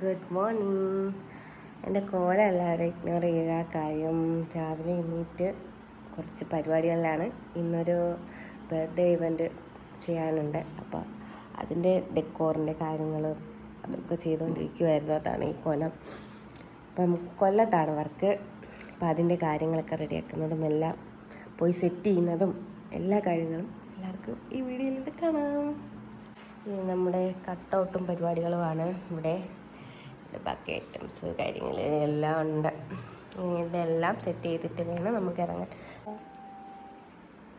Good morning. എൻ്റെ കോല എല്ലാവരും ignore ചെയ്യുക. കാര്യം രാവിലെ എണീറ്റ് കുറച്ച് പരിപാടികളിലാണ്. ഇന്നൊരു ബർത്ത്ഡേ ഇവൻറ്റ് ചെയ്യാനുണ്ട്. അപ്പോൾ അതിൻ്റെ ഡെക്കോറിൻ്റെ കാര്യങ്ങൾ അതൊക്കെ ചെയ്തുകൊണ്ടിരിക്കുമായിരുന്നു. അതാണ് ഈ കൊല്ലം. അപ്പം കൊല്ലത്താണ് വർക്ക്. അപ്പം അതിൻ്റെ കാര്യങ്ങളൊക്കെ റെഡിയാക്കുന്നതും എല്ലാം പോയി സെറ്റ് ചെയ്യുന്നതും എല്ലാ കാര്യങ്ങളും എല്ലാവർക്കും ഈ വീഡിയോയിലൂടെ കാണാം. നമ്മുടെ കട്ടൗട്ടും പരിപാടികളുമാണ് ഇവിടെ. ബാക്കി ഐറ്റംസ് കാര്യങ്ങൾ എല്ലാം ഉണ്ട്. ഇതെല്ലാം സെറ്റ് ചെയ്തിട്ട് വേണം നമുക്ക് ഇറങ്ങാൻ.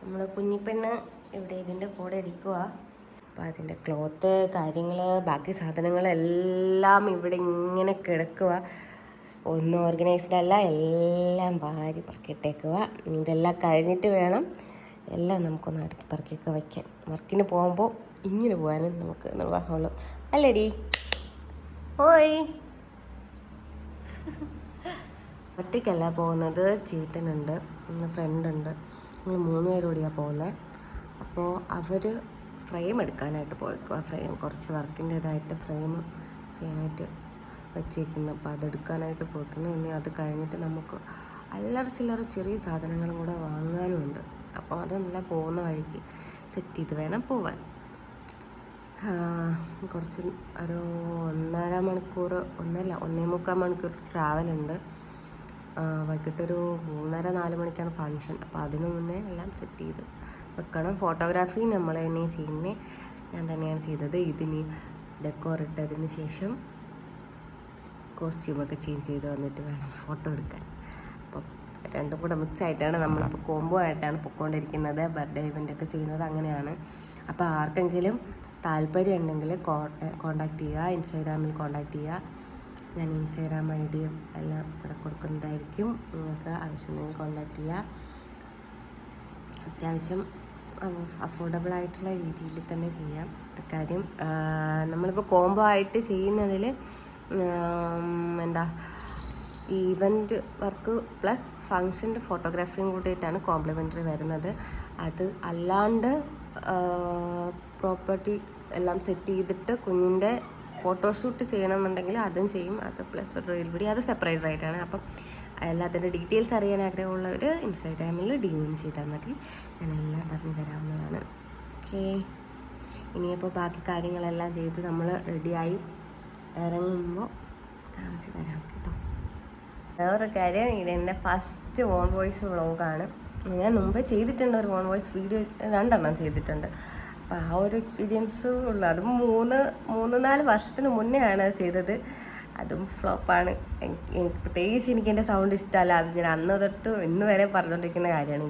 നമ്മൾ കുഞ്ഞിപ്പെണ്ണ് ഇവിടെ ഇതിൻ്റെ കൂടെ ഇരിക്കുക. അപ്പോൾ അതിൻ്റെ ക്ലോത്ത് കാര്യങ്ങൾ ബാക്കി സാധനങ്ങളെല്ലാം ഇവിടെ ഇങ്ങനെ കിടക്കുക. ഒന്നും ഓർഗനൈസ്ഡ് അല്ല, എല്ലാം വാരി പറക്കിയിട്ടേക്കുക. ഇതെല്ലാം കഴിഞ്ഞിട്ട് വേണം എല്ലാം നമുക്കൊന്ന് അടുക്കി പറക്കിയൊക്കെ വയ്ക്കാൻ. വർക്കിന് പോകുമ്പോൾ ഇങ്ങനെ പോകാനും നമുക്ക് നിർവാഹമുള്ളൂ അല്ലേടി? ഓയ്, ഒറ്റയ്ക്കല്ല പോകുന്നത്, ചേട്ടനുണ്ട്, ഞങ്ങൾ ഫ്രണ്ടുണ്ട്. ഞങ്ങൾ 3 പേരോടെയാണ് പോകുന്നത്. അപ്പോൾ അവർ ഫ്രെയിം എടുക്കാനായിട്ട് പോയേക്കുക. ഫ്രെയിം കുറച്ച് വർക്കിൻ്റേതായിട്ട് ഫ്രെയിം ചെയ്യാനായിട്ട് വെച്ചേക്കുന്നു. അപ്പോൾ അതെടുക്കാനായിട്ട് പോയിക്കുന്നു. ഇനി അത് കഴിഞ്ഞിട്ട് നമുക്ക് അല്ലറ ചില്ലറ ചെറിയ സാധനങ്ങളും കൂടെ വാങ്ങാനുമുണ്ട്. അപ്പോൾ അതെല്ലാം പോകുന്ന വഴിക്ക് സെറ്റ് ചെയ്ത് വേണം പോവാൻ. കുറച്ച് ഒരു 1.5 മണിക്കൂർ, 1.25 മണിക്കൂർ ട്രാവലുണ്ട്. വൈകിട്ടൊരു 3:30-4 മണിക്കാണ് ഫങ്ഷൻ. അപ്പോൾ അതിനു മുന്നേ എല്ലാം സെറ്റ് ചെയ്ത് വെക്കണം. ഫോട്ടോഗ്രാഫി നമ്മൾ തന്നെ ചെയ്യുന്നത്, ഞാൻ തന്നെയാണ് ചെയ്തത്. ഇതിന് ഡെക്കോർ ഇട്ടതിന് ശേഷം കോസ്റ്റ്യൂമൊക്കെ ചേഞ്ച് ചെയ്ത് വന്നിട്ട് വേണം ഫോട്ടോ എടുക്കാൻ. അപ്പം രണ്ടും കൂടെ മിക്സ് ആയിട്ടാണ് നമ്മളിപ്പോൾ കോംബോ ആയിട്ടാണ് പൊയ്ക്കൊണ്ടിരിക്കുന്നത്. ബർത്ത്ഡേ ഇവൻ്റൊക്കെ ചെയ്യുന്നത് അങ്ങനെയാണ്. അപ്പോൾ ആർക്കെങ്കിലും താല്പര്യം ഉണ്ടെങ്കിൽ കോണ്ടാക്ട് ചെയ്യുക, ഇൻസ്റ്റാഗ്രാമിൽ കോണ്ടാക്ട് ചെയ്യുക. ഞാൻ ഇൻസ്റ്റാഗ്രാം ID എല്ലാം ഇവിടെ കൊടുക്കുന്നതായിരിക്കും. നിങ്ങൾക്ക് ആവശ്യമുണ്ടെങ്കിൽ കോണ്ടാക്ട് ചെയ്യുക. അത്യാവശ്യം അഫോർഡബിൾ ആയിട്ടുള്ള രീതിയിൽ തന്നെ ചെയ്യാം. കാര്യം നമ്മളിപ്പോൾ കോംബോ ആയിട്ട് ചെയ്യുന്നതിൽ ഈവൻറ്റ് വർക്ക് പ്ലസ് ഫങ്ഷൻ്റെ ഫോട്ടോഗ്രാഫിയും കൂടിയിട്ടാണ് കോംപ്ലിമെൻ്ററി വരുന്നത്. അത് അല്ലാണ്ട് പ്രോപ്പർട്ടി എല്ലാം സെറ്റ് ചെയ്തിട്ട് കുഞ്ഞിൻ്റെ ഫോട്ടോഷൂട്ട് ചെയ്യണമെന്നുണ്ടെങ്കിൽ അതും ചെയ്യും. അത് പ്ലസ് ഒരു റീൽ വീഡിയോ, അത് സെപ്പറേറ്റ് ആയിട്ടാണ്. അപ്പം എല്ലാത്തിൻ്റെ ഡീറ്റെയിൽസ് അറിയാൻ ആഗ്രഹമുള്ളവർ ഇൻസ്റ്റാഗ്രാമിൽ DM ചെയ്താൽ മതി. ഞാനെല്ലാം പറഞ്ഞു തരാവുന്നതാണ്. ഓക്കേ, ഇനിയിപ്പോൾ ബാക്കി കാര്യങ്ങളെല്ലാം ചെയ്ത് നമ്മൾ റെഡിയായി ഇറങ്ങുമ്പോൾ കാണിച്ചു തരാം കേട്ടോ. വേറൊരു കാര്യം, ഇതെൻ്റെ ഫസ്റ്റ് ഓൺ വോയിസ് വ്ളോഗാണ്. ഞാൻ മുമ്പ് ചെയ്തിട്ടുണ്ട് ഒരു ഓൺ വോയിസ് വീഡിയോ, 2 എണ്ണം ചെയ്തിട്ടുണ്ട്. അപ്പോൾ ആ ഒരു എക്സ്പീരിയൻസ് ഉള്ളു. അതും 3-4 വർഷത്തിന് മുന്നേ ആണ് ചെയ്തത്. അതും ഫ്ലോപ്പാണ്. പ്രത്യേകിച്ച് എനിക്കെൻ്റെ സൗണ്ട് ഇഷ്ടമല്ല. അത് ഞാൻ അന്ന് തൊട്ട് ഇന്ന് വരെ പറഞ്ഞുകൊണ്ടിരിക്കുന്ന കാര്യമാണ്.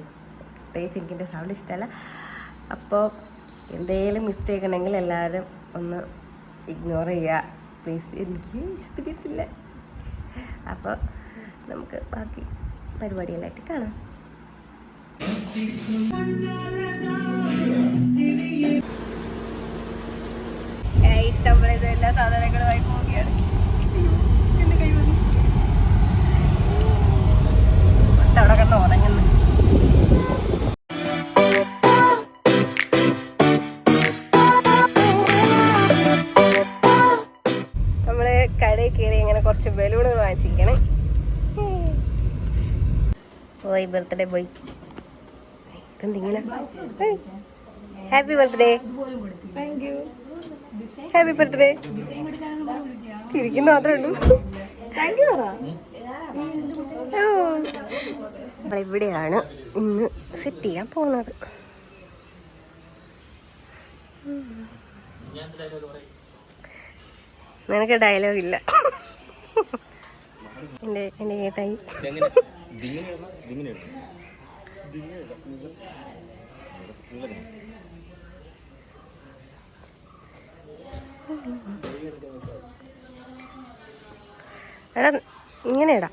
പ്രത്യേകിച്ച് എനിക്കെൻ്റെ സൗണ്ട് ഇഷ്ടമല്ല. അപ്പോൾ എന്തെങ്കിലും മിസ്റ്റേക്ക് ഉണ്ടെങ്കിൽ എല്ലാവരും ഒന്ന് ഇഗ്നോർ ചെയ്യുക പ്ലീസ്. എനിക്ക് എക്സ്പീരിയൻസ് ഇല്ല. അപ്പോൾ നമുക്ക് ബാക്കി പരിപാടികളായിട്ട് കാണാം. നമ്മളിത് എല്ലാ സാധനങ്ങളുമായി പോവുകയാണ്. എൻ്റെ കൈ വന്നു അവിടെ കിടന്ന് ഉറങ്ങുന്നു. നമ്മള് കടയിൽ കയറി ഇങ്ങനെ കുറച്ച് ബലൂണുകൾ വാങ്ങിച്ചിരിക്കണേ. ബോയ് ബർത്ത്ഡേ ബോയ്, ഇതെന്തിങ്ങനെ? Happy birthday. Thank you. Happy birthday. ചിരിക്കുന്ന മാത്രമേ ഉള്ളൂ. Thank you. നമ്മളിവിടെയാണ് ഇന്ന് സെറ്റ് ചെയ്യാൻ പോകുന്നത്. നിനക്ക് ഡയലോഗ് ഇല്ല. എൻ്റെ ഏട്ടായി എടാ ഇങ്ങനെ ഇടാ.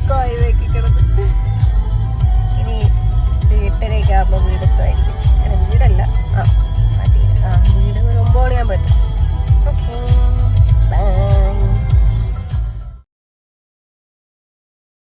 ഉറക്കമായി വെക്കി കിടന്ന്. ഇനി 8:30 ആകുമ്പോൾ വീടെത്തുമായിരിക്കും.